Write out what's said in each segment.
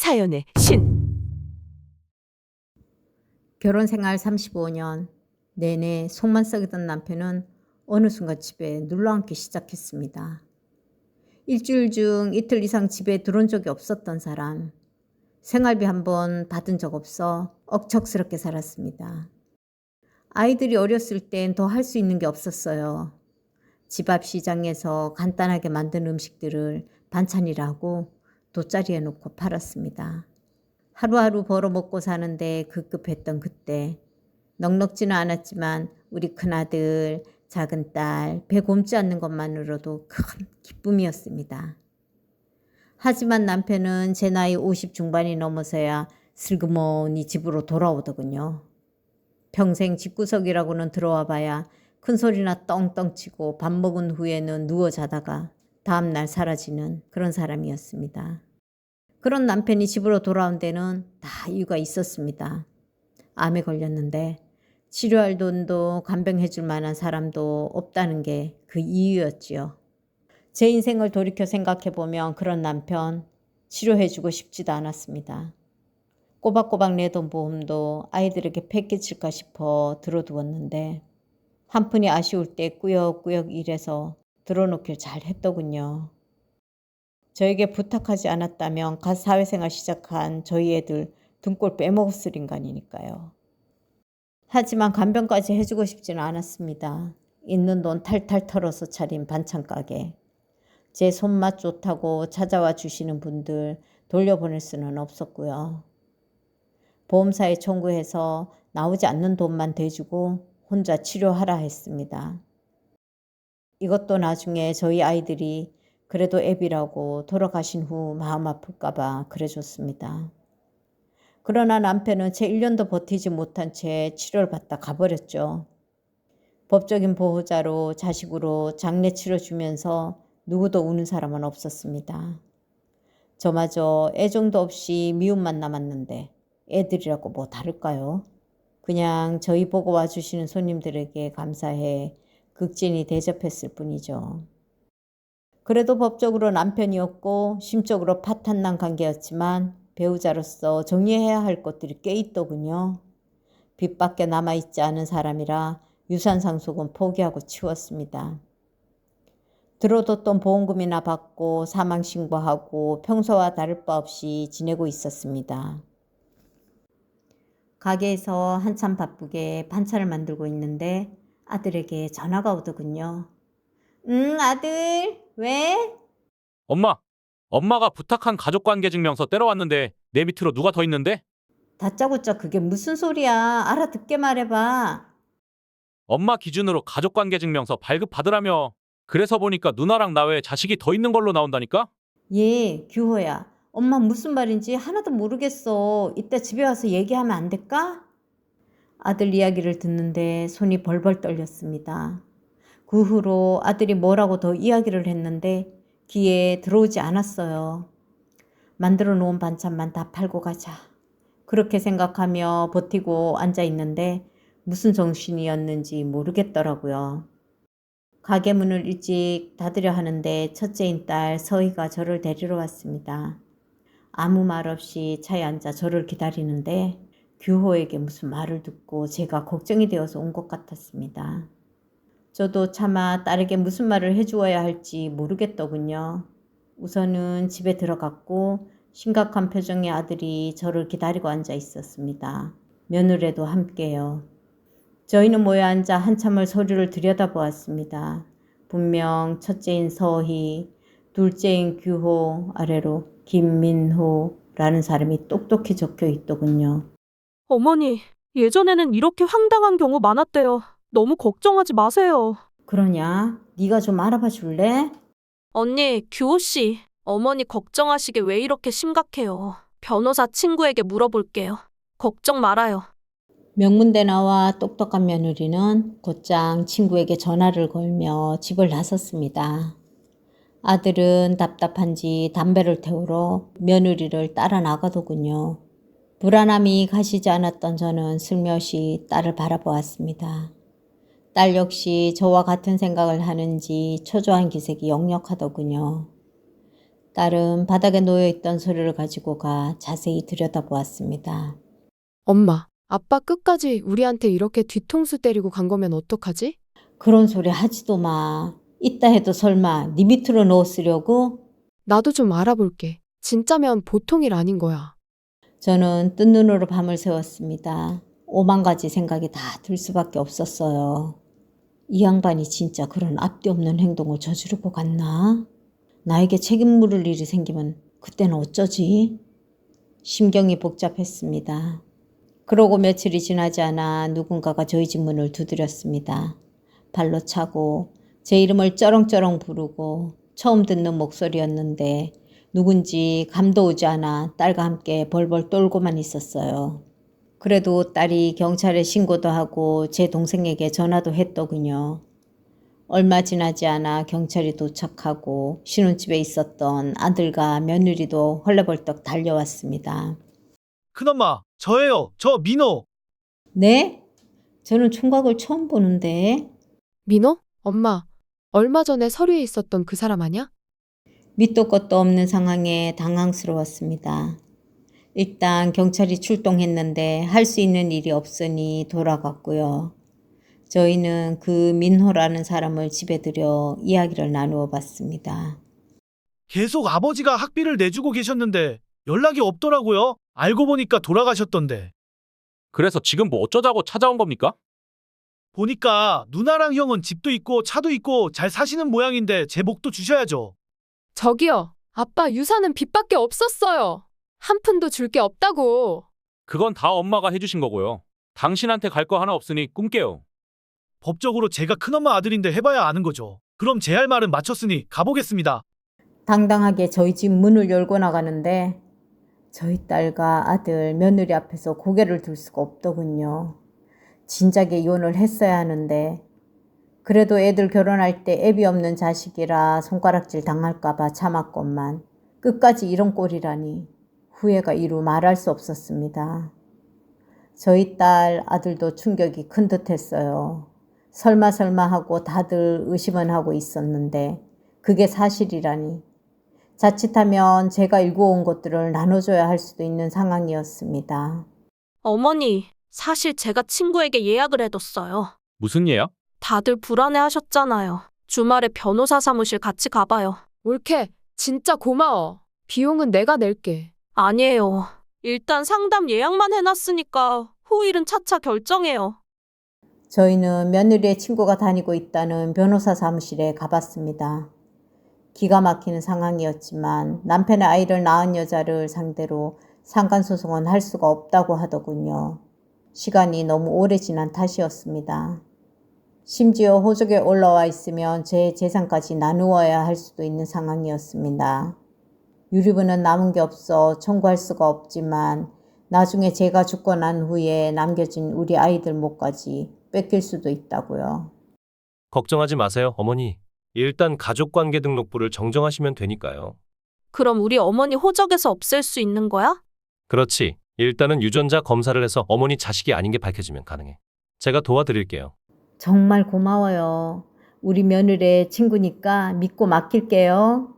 사연의 신. 결혼 생활 35년 내내 속만 썩이던 남편은 어느 순간 집에 눌러앉기 시작했습니다. 일주일 중 이틀 이상 집에 들어온 적이 없었던 사람, 생활비 한 번 받은 적 없어 억척스럽게 살았습니다. 아이들이 어렸을 땐 더 할 수 있는 게 없었어요. 집 앞 시장에서 간단하게 만든 음식들을 반찬이라고 돗자리에 놓고 팔았습니다. 하루하루 벌어 먹고 사는데 급급했던 그때 넉넉지는 않았지만 우리 큰아들, 작은 딸, 배 곪지 않는 것만으로도 큰 기쁨이었습니다. 하지만 남편은 제 나이 50 중반이 넘어서야 슬그머니 집으로 돌아오더군요. 평생 집구석이라고는 들어와 봐야 큰 소리나 떵떵 치고 밥 먹은 후에는 누워 자다가 다음날 사라지는 그런 사람이었습니다. 그런 남편이 집으로 돌아온 데는 다 이유가 있었습니다. 암에 걸렸는데 치료할 돈도 간병해 줄 만한 사람도 없다는 게 그 이유였지요. 제 인생을 돌이켜 생각해 보면 그런 남편 치료해 주고 싶지도 않았습니다. 꼬박꼬박 내던 보험도 아이들에게 패끼칠까 싶어 들어두었는데 한푼이 아쉬울 때 꾸역꾸역 일해서 들어놓길 잘했더군요. 저에게 부탁하지 않았다면 갓 사회생활 시작한 저희 애들 등골 빼먹었을 인간이니까요. 하지만 간병까지 해주고 싶지는 않았습니다. 있는 돈 탈탈 털어서 차린 반찬가게. 제 손맛 좋다고 찾아와 주시는 분들 돌려보낼 수는 없었고요. 보험사에 청구해서 나오지 않는 돈만 대주고 혼자 치료하라 했습니다. 이것도 나중에 저희 아이들이 그래도 애비라고 돌아가신 후 마음 아플까봐 그래줬습니다. 그러나 남편은 채 1년도 버티지 못한 채 치료를 받다 가버렸죠. 법적인 보호자로 자식으로 장례 치러주면서 누구도 우는 사람은 없었습니다. 저마저 애정도 없이 미움만 남았는데 애들이라고 뭐 다를까요? 그냥 저희 보고 와주시는 손님들에게 감사해 극진히 대접했을 뿐이죠. 그래도 법적으로 남편이었고 심적으로 파탄난 관계였지만 배우자로서 정리해야 할 것들이 꽤 있더군요. 빚밖에 남아있지 않은 사람이라 유산 상속은 포기하고 치웠습니다. 들어뒀던 보험금이나 받고 사망신고하고 평소와 다를 바 없이 지내고 있었습니다. 가게에서 한참 바쁘게 반찬을 만들고 있는데 아들에게 전화가 오더군요. 응, 아들, 왜? 엄마가 부탁한 가족관계증명서 떼러왔는데 내 밑으로 누가 더 있는데? 다짜고짜 그게 무슨 소리야. 알아듣게 말해봐. 엄마 기준으로 가족관계증명서 발급받으라며. 그래서 보니까 누나랑 나 외에 자식이 더 있는 걸로 나온다니까? 예, 규호야. 엄마 무슨 말인지 하나도 모르겠어. 이따 집에 와서 얘기하면 안 될까? 아들 이야기를 듣는데 손이 벌벌 떨렸습니다. 그 후로 아들이 뭐라고 더 이야기를 했는데 귀에 들어오지 않았어요. 만들어 놓은 반찬만 다 팔고 가자. 그렇게 생각하며 버티고 앉아 있는데 무슨 정신이었는지 모르겠더라고요. 가게 문을 일찍 닫으려 하는데 첫째인 딸 서희가 저를 데리러 왔습니다. 아무 말 없이 차에 앉아 저를 기다리는데 규호에게 무슨 말을 듣고 제가 걱정이 되어서 온 것 같았습니다. 저도 차마 딸에게 무슨 말을 해주어야 할지 모르겠더군요. 우선은 집에 들어갔고 심각한 표정의 아들이 저를 기다리고 앉아 있었습니다. 며느리도 함께요. 저희는 모여 앉아 한참을 서류를 들여다보았습니다. 분명 첫째인 서희, 둘째인 규호, 아래로 김민호라는 사람이 똑똑히 적혀 있더군요. 어머니, 예전에는 이렇게 황당한 경우 많았대요. 너무 걱정하지 마세요. 그러냐? 네가 좀 알아봐 줄래? 언니, 규호 씨, 어머니 걱정하시게 왜 이렇게 심각해요? 변호사 친구에게 물어볼게요. 걱정 말아요. 명문대 나와 똑똑한 며느리는 곧장 친구에게 전화를 걸며 집을 나섰습니다. 아들은 답답한지 담배를 태우러 며느리를 따라 나가더군요. 불안함이 가시지 않았던 저는 슬며시 딸을 바라보았습니다. 딸 역시 저와 같은 생각을 하는지 초조한 기색이 역력하더군요. 딸은 바닥에 놓여있던 서류를 가지고 가 자세히 들여다보았습니다. 엄마, 아빠 끝까지 우리한테 이렇게 뒤통수 때리고 간 거면 어떡하지? 그런 소리 하지도 마. 있다 해도 설마 네 밑으로 넣었으려고? 나도 좀 알아볼게. 진짜면 보통 일 아닌 거야. 저는 뜬 눈으로 밤을 새웠습니다. 오만 가지 생각이 다 들 수밖에 없었어요. 이 양반이 진짜 그런 앞뒤 없는 행동을 저지르고 갔나? 나에게 책임 물을 일이 생기면 그때는 어쩌지? 심경이 복잡했습니다. 그러고 며칠이 지나지 않아 누군가가 저희 집 문을 두드렸습니다. 발로 차고 제 이름을 쩌렁쩌렁 부르고 처음 듣는 목소리였는데 누군지 감도 오지 않아 딸과 함께 벌벌 떨고만 있었어요. 그래도 딸이 경찰에 신고도 하고 제 동생에게 전화도 했더군요. 얼마 지나지 않아 경찰이 도착하고 신혼집에 있었던 아들과 며느리도 헐레벌떡 달려왔습니다. 큰엄마, 저예요. 저 민호. 네? 저는 총각을 처음 보는데. 민호? 엄마, 얼마 전에 서류에 있었던 그 사람 아냐? 밑도 끝도 없는 상황에 당황스러웠습니다. 일단 경찰이 출동했는데 할 수 있는 일이 없으니 돌아갔고요. 저희는 그 민호라는 사람을 집에 들여 이야기를 나누어 봤습니다. 계속 아버지가 학비를 내주고 계셨는데 연락이 없더라고요. 알고 보니까 돌아가셨던데. 그래서 지금 뭐 어쩌자고 찾아온 겁니까? 보니까 누나랑 형은 집도 있고 차도 있고 잘 사시는 모양인데 제 목도 주셔야죠. 저기요, 아빠 유산은 빚밖에 없었어요. 한 푼도 줄 게 없다고. 그건 다 엄마가 해주신 거고요. 당신한테 갈 거 하나 없으니 꿈깨요. 법적으로 제가 큰엄마 아들인데 해봐야 아는 거죠. 그럼 제 할 말은 마쳤으니 가보겠습니다. 당당하게 저희 집 문을 열고 나가는데 저희 딸과 아들, 며느리 앞에서 고개를 들 수가 없더군요. 진작에 이혼을 했어야 하는데 그래도 애들 결혼할 때 애비 없는 자식이라 손가락질 당할까봐 참았건만 끝까지 이런 꼴이라니 후회가 이루 말할 수 없었습니다. 저희 딸, 아들도 충격이 큰 듯했어요. 설마 하고 다들 의심은 하고 있었는데 그게 사실이라니. 자칫하면 제가 일구어온 것들을 나눠줘야 할 수도 있는 상황이었습니다. 어머니, 사실 제가 친구에게 예약을 해뒀어요. 무슨 예약? 다들 불안해 하셨잖아요. 주말에 변호사 사무실 같이 가봐요. 옳게, 진짜 고마워. 비용은 내가 낼게. 아니에요. 일단 상담 예약만 해놨으니까 후일은 차차 결정해요. 저희는 며느리의 친구가 다니고 있다는 변호사 사무실에 가봤습니다. 기가 막히는 상황이었지만 남편의 아이를 낳은 여자를 상대로 상간소송은 할 수가 없다고 하더군요. 시간이 너무 오래 지난 탓이었습니다. 심지어 호적에 올라와 있으면 제 재산까지 나누어야 할 수도 있는 상황이었습니다. 유류분은 남은 게 없어 청구할 수가 없지만 나중에 제가 죽고 난 후에 남겨진 우리 아이들 몫까지 뺏길 수도 있다고요. 걱정하지 마세요, 어머니. 일단 가족관계 등록부를 정정하시면 되니까요. 그럼 우리 어머니 호적에서 없앨 수 있는 거야? 그렇지. 일단은 유전자 검사를 해서 어머니 자식이 아닌 게 밝혀지면 가능해. 제가 도와드릴게요. 정말 고마워요. 우리 며느리의 친구니까 믿고 맡길게요.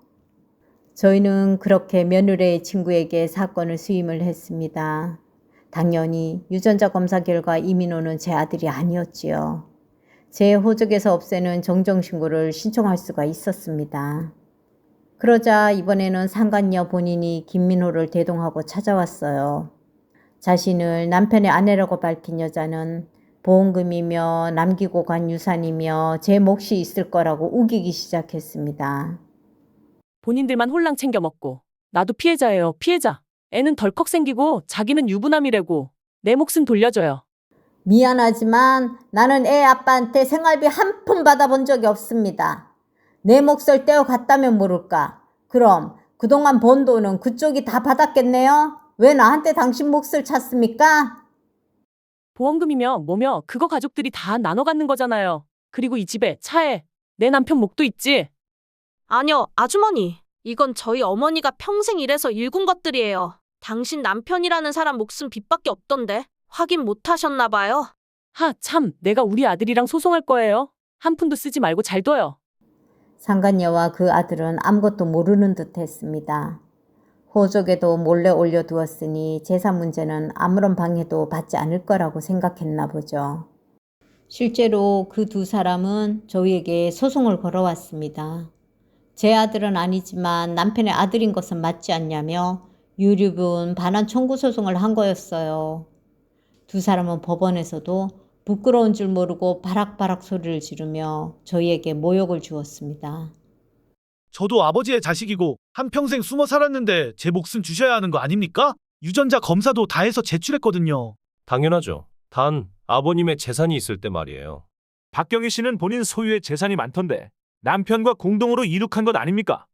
저희는 그렇게 며느리의 친구에게 사건을 수임을 했습니다. 당연히 유전자 검사 결과 이민호는 제 아들이 아니었지요. 제 호적에서 없애는 정정신고를 신청할 수가 있었습니다. 그러자 이번에는 상간녀 본인이 김민호를 대동하고 찾아왔어요. 자신을 남편의 아내라고 밝힌 여자는 보험금이며 남기고 간 유산이며 제 몫이 있을 거라고 우기기 시작했습니다. 본인들만 홀랑 챙겨 먹고 나도 피해자예요. 피해자. 애는 덜컥 생기고 자기는 유부남이래고 내 몫은 돌려줘요. 미안하지만 나는 애 아빠한테 생활비 한 푼 받아본 적이 없습니다. 내 몫을 떼어갔다면 모를까. 그럼 그동안 번 돈은 그쪽이 다 받았겠네요? 왜 나한테 당신 몫을 찾습니까? 보험금이며 뭐며 그거 가족들이 다 나눠 갖는 거잖아요. 그리고 이 집에 차에 내 남편 몫도 있지. 아니요, 아주머니. 이건 저희 어머니가 평생 일해서 일군 것들이에요. 당신 남편이라는 사람 몫은 빚밖에 없던데 확인 못 하셨나 봐요. 하, 참, 내가 우리 아들이랑 소송할 거예요. 한 푼도 쓰지 말고 잘 둬요. 상간녀와 그 아들은 아무것도 모르는 듯 했습니다. 호족에도 몰래 올려두었으니 재산 문제는 아무런 방해도 받지 않을 거라고 생각했나 보죠. 실제로 그 두 사람은 저희에게 소송을 걸어왔습니다. 제 아들은 아니지만 남편의 아들인 것은 맞지 않냐며 유류분 반환 청구 소송을 한 거였어요. 두 사람은 법원에서도 부끄러운 줄 모르고 바락바락 소리를 지르며 저희에게 모욕을 주었습니다. 저도 아버지의 자식이고 한평생 숨어 살았는데 제 몫은 주셔야 하는 거 아닙니까? 유전자 검사도 다 해서 제출했거든요. 당연하죠. 단 아버님의 재산이 있을 때 말이에요. 박경희 씨는 본인 소유의 재산이 많던데 남편과 공동으로 이룩한 것 아닙니까?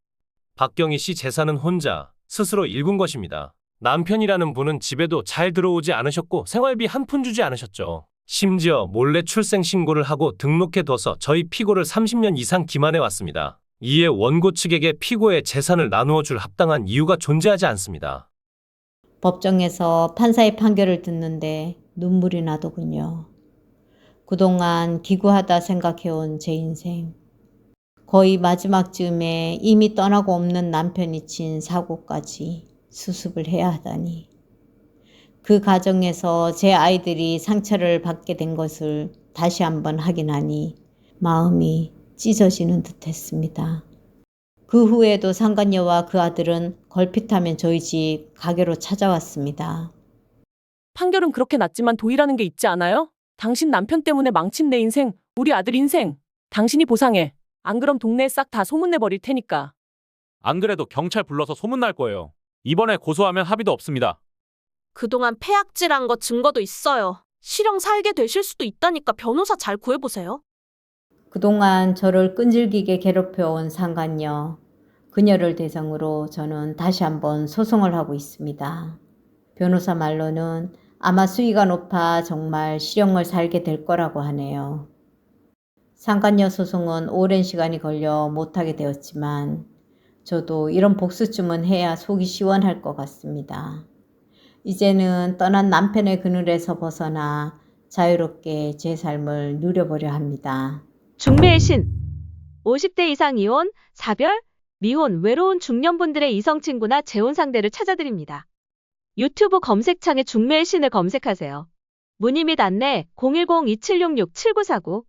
박경희 씨 재산은 혼자 스스로 일군 것입니다. 남편이라는 분은 집에도 잘 들어오지 않으셨고 생활비 한 푼 주지 않으셨죠. 심지어 몰래 출생 신고를 하고 등록해둬서 저희 피고를 30년 이상 기만해 왔습니다. 이에 원고 측에게 피고의 재산을 나누어 줄 합당한 이유가 존재하지 않습니다. 법정에서 판사의 판결을 듣는데 눈물이 나더군요. 그동안 기구하다 생각해온 제 인생. 거의 마지막 즈음에 이미 떠나고 없는 남편이 친 사고까지 수습을 해야 하다니. 그 과정에서 제 아이들이 상처를 받게 된 것을 다시 한번 확인하니 마음이 찢어지는 듯 했습니다. 그 후에도 상간녀와 그 아들은 걸핏하면 저희 집 가게로 찾아왔습니다. 판결은 그렇게 났지만 도의라는 게 있지 않아요? 당신 남편 때문에 망친 내 인생, 우리 아들 인생. 당신이 보상해. 안 그럼 동네에 싹 다 소문내버릴 테니까. 안 그래도 경찰 불러서 소문날 거예요. 이번에 고소하면 합의도 없습니다. 그동안 폐악질한 거 증거도 있어요. 실형 살게 되실 수도 있다니까 변호사 잘 구해보세요. 그동안 저를 끈질기게 괴롭혀온 상간녀, 그녀를 대상으로 저는 다시 한번 소송을 하고 있습니다. 변호사 말로는 아마 수위가 높아 정말 실형을 살게 될 거라고 하네요. 상간녀 소송은 오랜 시간이 걸려 못하게 되었지만 저도 이런 복수쯤은 해야 속이 시원할 것 같습니다. 이제는 떠난 남편의 그늘에서 벗어나 자유롭게 제 삶을 누려보려 합니다. 중매의 신. 50대 이상 이혼, 사별, 미혼, 외로운 중년분들의 이성 친구나 재혼 상대를 찾아드립니다. 유튜브 검색창에 중매의 신을 검색하세요. 문의 및 안내 010-2766-7949